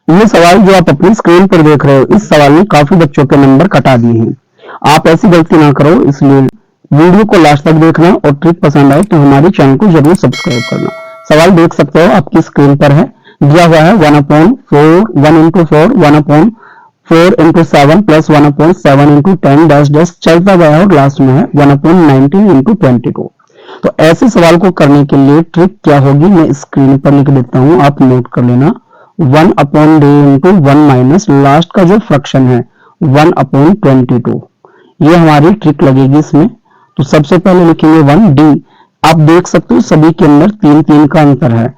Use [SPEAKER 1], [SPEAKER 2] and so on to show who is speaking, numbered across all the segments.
[SPEAKER 1] ये सवाल जो आप अपनी स्क्रीन पर देख रहे हो, इस सवाल ने काफी बच्चों के नंबर कटा दिए हैं। आप ऐसी गलती ना करो, इसलिए वीडियो को लास्ट तक देखना और ट्रिक पसंद आए तो हमारे चैनल को जरूर सब्सक्राइब करना। सवाल देख सकते हो, आपकी स्क्रीन पर है, दिया हुआ है 1/4, 1 into 4, 1/4 into 7 plus 1/7 into 10 dash dash चलता गया और लास्ट में है 1/19 into 22। तो ऐसे सवाल को करने के लिए ट्रिक क्या होगी मैं स्क्रीन पर लिख देता हूं, आप नोट कर लेना। 1/d इंटू 1 माइनस लास्ट का जो फ्रैक्शन है 1/22, ये हमारी ट्रिक लगेगी इसमें। तो सबसे पहले लिखेंगे 1d। आप देख सकते हो सभी के अंदर 3 का अंतर है,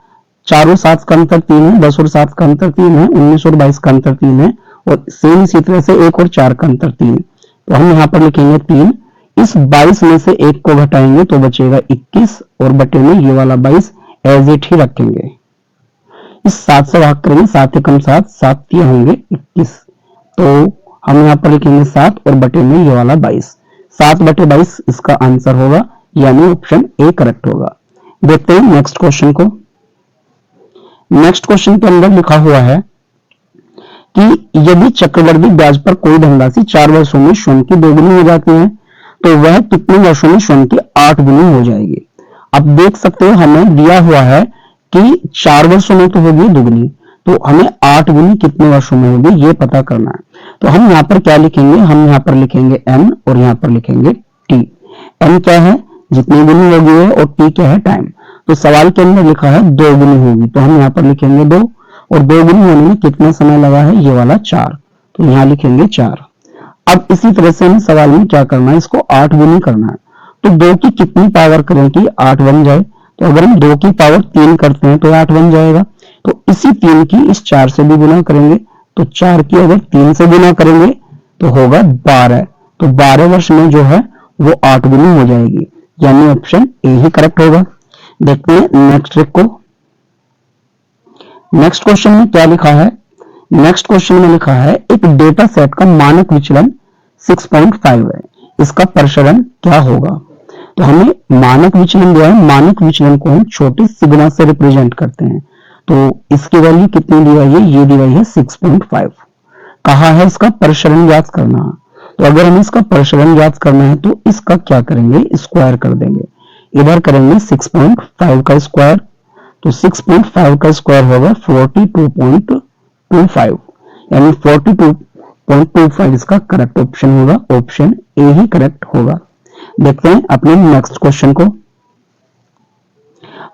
[SPEAKER 1] 4 और 7 का अंतर 3 है, 10 और 7 का अंतर 3 है, 19 और 22 का अंतर 3 है, और सेम इसी तरह से 1 और 4 का अंतर 3। तो हम यहाँ पर लिखेंगे 3। इस 22 में से 1 को घटाएंगे तो बचेगा 21 और बटे में ये वाला 22 एज इट ही रखेंगे। इस 7 से भाग करेंगे, 7 एकम 7, 7 तिया होंगे 21। तो हम यहाँ पर लिखेंगे 7 और बटे में ये वाला 22, 7/22 इसका आंसर होगा, यानी ऑप्शन ए करेक्ट होगा। देखते हैं नेक्स्ट क्वेश्चन को। नेक्स्ट क्वेश्चन के अंदर लिखा हुआ है कि यदि चक्रवर्ती ब्याज पर कोई धनराशि 4 वर्षों में स्वयं की 2 गुनी हो जाती है तो वह कितने वर्षों में स्वयं की 8 गुनी हो जाएगी। अब देख सकते हो हमें दिया हुआ है कि 4 वर्षों में तो होगी दुगनी, तो हमें 8 गुनी कितने वर्षों में होगी ये पता करना है। तो हम यहाँ पर क्या लिखेंगे, हम यहाँ पर लिखेंगे n और यहाँ पर लिखेंगे t। n क्या है, जितनी गुनी होगी है, और t क्या है, टाइम। तो सवाल के अंदर लिखा है 2 गुनी होगी, तो हम यहाँ पर लिखेंगे 2, और 2 गुनी होने में कितना समय लगा है, ये वाला 4, तो यहाँ लिखेंगे 4। अब इसी तरह से हमें सवाल में क्या करना है, इसको 8 गुनी करना है। तो 2 की कितनी पावर करें कि 8 बन जाए, तो अगर हम 2 की पावर 3 करते हैं तो 8 बन जाएगा। तो इसी 3 की इस 4 से भी गुना करेंगे, तो 4 की अगर 3 से गुना करेंगे तो होगा 12। तो 12 वर्ष में जो है वो 8 गुनी हो जाएगी, यानी ऑप्शन ए ही करेक्ट होगा। देखते हैं नेक्स्ट ट्रिक को। नेक्स्ट क्वेश्चन में क्या लिखा है, नेक्स्ट क्वेश्चन में लिखा है एक डेटा सेट का मानक विचलन 6.5 है, इसका प्रसरण क्या होगा। तो हमें मानक विचलन दिया है, मानक विचलन को हम छोटे सिग्मा से रिप्रेजेंट करते हैं। तो इसकी वैल्यू कितनी दी हुई है, ये दी हुई है 6.5। कहा है इसका प्रसरण ज्ञात करना, तो अगर हमें इसका प्रसरण ज्ञात करना है तो इसका क्या करेंगे, स्क्वायर कर देंगे। इधर करेंगे 6.5 का स्क्वायर, तो 6.5 का स्क्वायर होगा 42.25, यानी 42.25 इसका करेक्ट ऑप्शन होगा, ऑप्शन ए ही करेक्ट होगा। देखते हैं अपने नेक्स्ट क्वेश्चन को।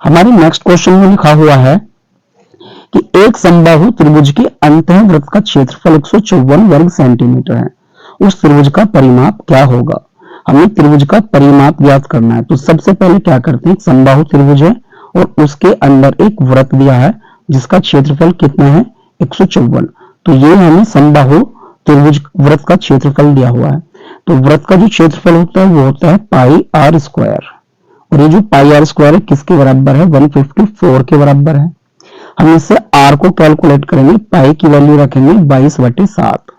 [SPEAKER 1] हमारे नेक्स्ट क्वेश्चन में लिखा हुआ है कि एक समबाहु त्रिभुज के अंतःवृत्त का क्षेत्रफल 154 वर्ग सेंटीमीटर है, उस त्रिभुज का परिमाप क्या होगा। हमें त्रिभुज का परिमाप ज्ञात करना है। तो सबसे पहले क्या करते हैं, समबाहु त्रिभुज है और उसके अंदर एक वृत्त दिया है जिसका क्षेत्रफल कितना है, 154। तो ये हमें समबाहु त्रिभुज वृत्त का क्षेत्रफल दिया हुआ है। तो वृत्त का जो क्षेत्रफल होता है वो होता है पाई आर स्क्वायर, और ये जो पाई आर स्क्वायर है किसके बराबर है, 154 के बराबर है। हम इससे आर को कैलकुलेट करेंगे, पाई की वैल्यू रखेंगे 22/7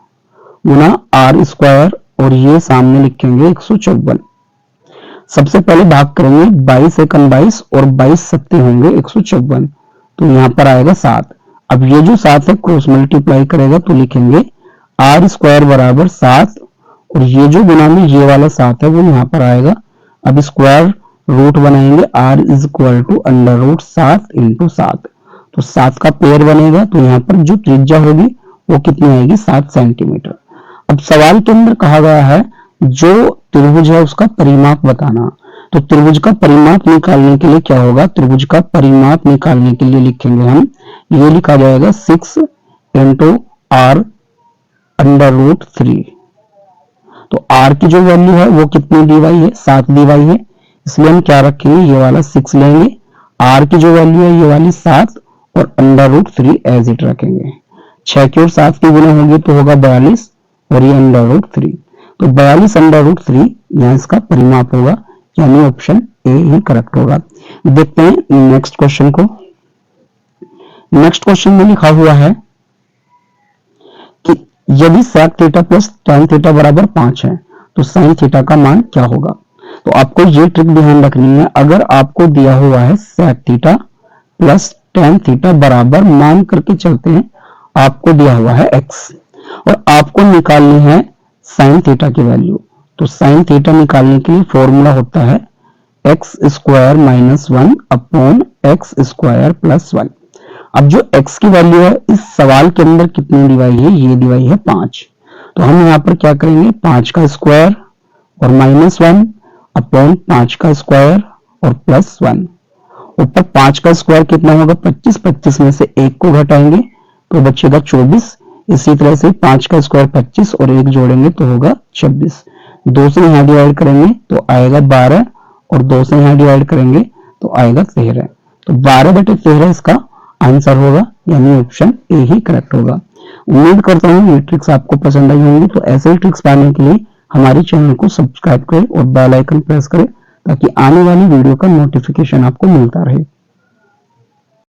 [SPEAKER 1] गुना आर स्क्वायर, और ये सामने लिखेंगे 154। सबसे पहले भाग करेंगे, 22 एकम 22 और 22 सत्ते होंगे 154, तो यहाँ पर आएगा 7। अब ये जो 7 है क्रॉस मल्टीप्लाई करेगा तो लिखेंगे आर स्क्वायर बराबर 7, और ये जो गुना में ये वाला 7 है वो यहाँ पर आएगा। अब स्क्वायर रूट बनाएंगे, r is equal to √7 into 7, तो 7 का पेयर बनेगा, तो यहाँ पर जो त्रिज्या होगी वो कितनी आएगी, 7 सेंटीमीटर। अब सवाल के अंदर कहा गया है जो त्रिभुज है उसका परिमाप बताना। तो त्रिभुज का परिमाप निकालने के लिए क्या होगा, त्रिभुज का परिमाप निकालने के लिए लिखेंगे हम, ये लिखा जाएगा 6 इंटू r √3। तो r की जो वैल्यू है वो कितनी दी हुई है, 7 दी हुई है, इसलिए हम क्या रखेंगे, ये वाला 6 लेंगे। r की जो वैल्यू है ये वाली 7 और √3 एज इट रखेंगे। 6 की और 7 की गुना होगी तो होगा 42, और ये √3, तो 42 यहाँ इसका परिमाप होगा, यानी ऑप्शन ए ही करेक्ट होगा। देखते हैं नेक्स्ट क्वेश्चन को। नेक्स्ट क्वेश्चन में लिखा हुआ है कि यदि sec theta plus tan theta बराबर 5 है तो sin थीटा का मान क्या होगा। तो आपको ये ट्रिक ध्यान रखनी है, अगर आपको दिया हुआ है sec theta plus tan theta बराबर मान करके चलते हैं, आपको दिया हुआ है x और आपको निकालनी है साइन थीटा की वैल्यू। तो साइन थीटा निकालने के लिए फॉर्मूला होता है x square minus 1 upon x square plus 1। अब जो x की वैल्यू है इस सवाल के अंदर कितनी दी हुई है, ये दी हुई है 5। तो हम यहाँ पर क्या करेंगे, 5 का स्क्वायर और माइनस 1 अपॉन 5 का स्क्वायर और प्लस 1। ऊपर 5 का स्क्वायर कितना होगा 25, 25 में से 1 को घटाएंगे तो बचेगा 24। इसी तरह से 5 का स्क्वायर 25 और 1 जोड़ेंगे तो होगा 26। 2 से यहाँ डिवाइड करेंगे तो आएगा 12 और 2 से यहाँ डिवाइड करेंगे तो आएगा 13। तो 12/13 इसका आंसर होगा, यानी ऑप्शन ए ही करेक्ट होगा। उम्मीद करता हूँ ये ट्रिक्स आपको पसंद आई होंगी। तो ऐसे ही ट्रिक्स पाने के लिए हमारे चैनल को सब्सक्राइब करें और बेल आइकन प्रेस करें ताकि आने वाली वीडियो का नोटिफिकेशन आपको मिलता रहे।